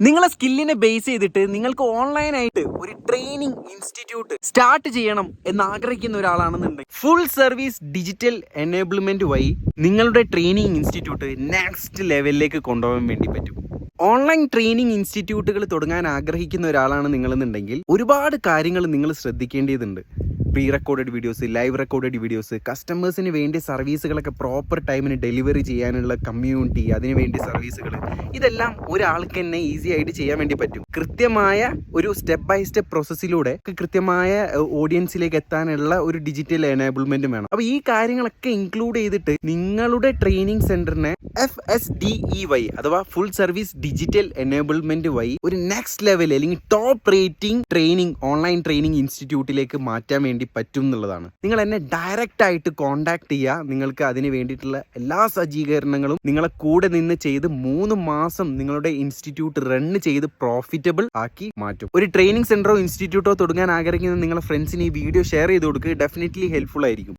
നിങ്ങളെ സ്കില്ലിനെ ബേസ് ചെയ്തിട്ട് നിങ്ങൾക്ക് ഓൺലൈനായിട്ട് ഒരു ട്രെയിനിങ് ഇൻസ്റ്റിറ്റ്യൂട്ട് സ്റ്റാർട്ട് ചെയ്യണം എന്ന് ആഗ്രഹിക്കുന്ന ഒരാളാണെന്നുണ്ടെങ്കിൽ ഫുൾ സർവീസ് ഡിജിറ്റൽ എനേബിൾമെന്റ് വഴി നിങ്ങളുടെ ട്രെയിനിങ് ഇൻസ്റ്റിറ്റ്യൂട്ട് നെക്സ്റ്റ് ലെവലിലേക്ക് കൊണ്ടുപോകാൻ വേണ്ടി പറ്റും. ഓൺലൈൻ ട്രെയിനിങ് ഇൻസ്റ്റിറ്റ്യൂട്ടുകൾ തുടങ്ങാൻ ആഗ്രഹിക്കുന്ന ഒരാളാണ് നിങ്ങളെന്നുണ്ടെങ്കിൽ ഒരുപാട് കാര്യങ്ങൾ നിങ്ങൾ ശ്രദ്ധിക്കേണ്ടതുണ്ട്. Pre recorded videos, live recorded videos, കസ്റ്റമേഴ്സിന് വേണ്ടി സർവീസുകളൊക്കെ പ്രോപ്പർ ടൈമിന് ഡെലിവറി ചെയ്യാനുള്ള കമ്മ്യൂണിറ്റി, അതിന് വേണ്ടി സർവീസുകൾ, ഇതെല്ലാം ഒരാൾക്ക് തന്നെ ഈസി ആയിട്ട് ചെയ്യാൻ വേണ്ടി പറ്റും. കൃത്യമായ ഒരു സ്റ്റെപ്പ് ബൈ സ്റ്റെപ്പ് പ്രോസസ്സിലൂടെ കൃത്യമായ ഓഡിയൻസിലേക്ക് എത്താനുള്ള ഒരു ഡിജിറ്റൽ എനേബിൾമെന്റ് വേണം. അപ്പോൾ ഈ കാര്യങ്ങളൊക്കെ ഇൻക്ലൂഡ് ചെയ്തിട്ട് നിങ്ങളുടെ ട്രെയിനിങ് സെന്ററിനെ FSDE അഥവാ ഫുൾ സർവീസ് ഡിജിറ്റൽ എനേബിൾമെന്റ് വഴി ഒരു നെക്സ്റ്റ് ലെവൽ അല്ലെങ്കിൽ top rating training online training ഇൻസ്റ്റിറ്റ്യൂട്ടിലേക്ക് മാറ്റാൻ വേണ്ടി പറ്റും എന്നുള്ളതാണ്. നിങ്ങൾ എന്നെ ഡയറക്റ്റ് ആയിട്ട് കോൺടാക്ട് ചെയ്യുക. നിങ്ങൾക്ക് അതിന് വേണ്ടിയിട്ടുള്ള എല്ലാ സജ്ജീകരണങ്ങളും നിങ്ങളെ കൂടെ നിന്ന് ചെയ്ത് 3 മാസം നിങ്ങളുടെ ഇൻസ്റ്റിറ്റ്യൂട്ട് റൺ ചെയ്ത് പ്രോഫിറ്റബിൾ ആക്കി മാറ്റും. ഒരു ട്രെയിനിങ് സെന്ററോ ഇൻസ്റ്റിറ്റ്യൂട്ടോ തുടങ്ങാൻ ആഗ്രഹിക്കുന്ന നിങ്ങളുടെ ഫ്രണ്ട്സിന് ഈ വീഡിയോ ഷെയർ ചെയ്ത് കൊടുക്കുക. ഡെഫിനറ്റ്ലി ഹെൽപ്ഫുൾ ആയിരിക്കും.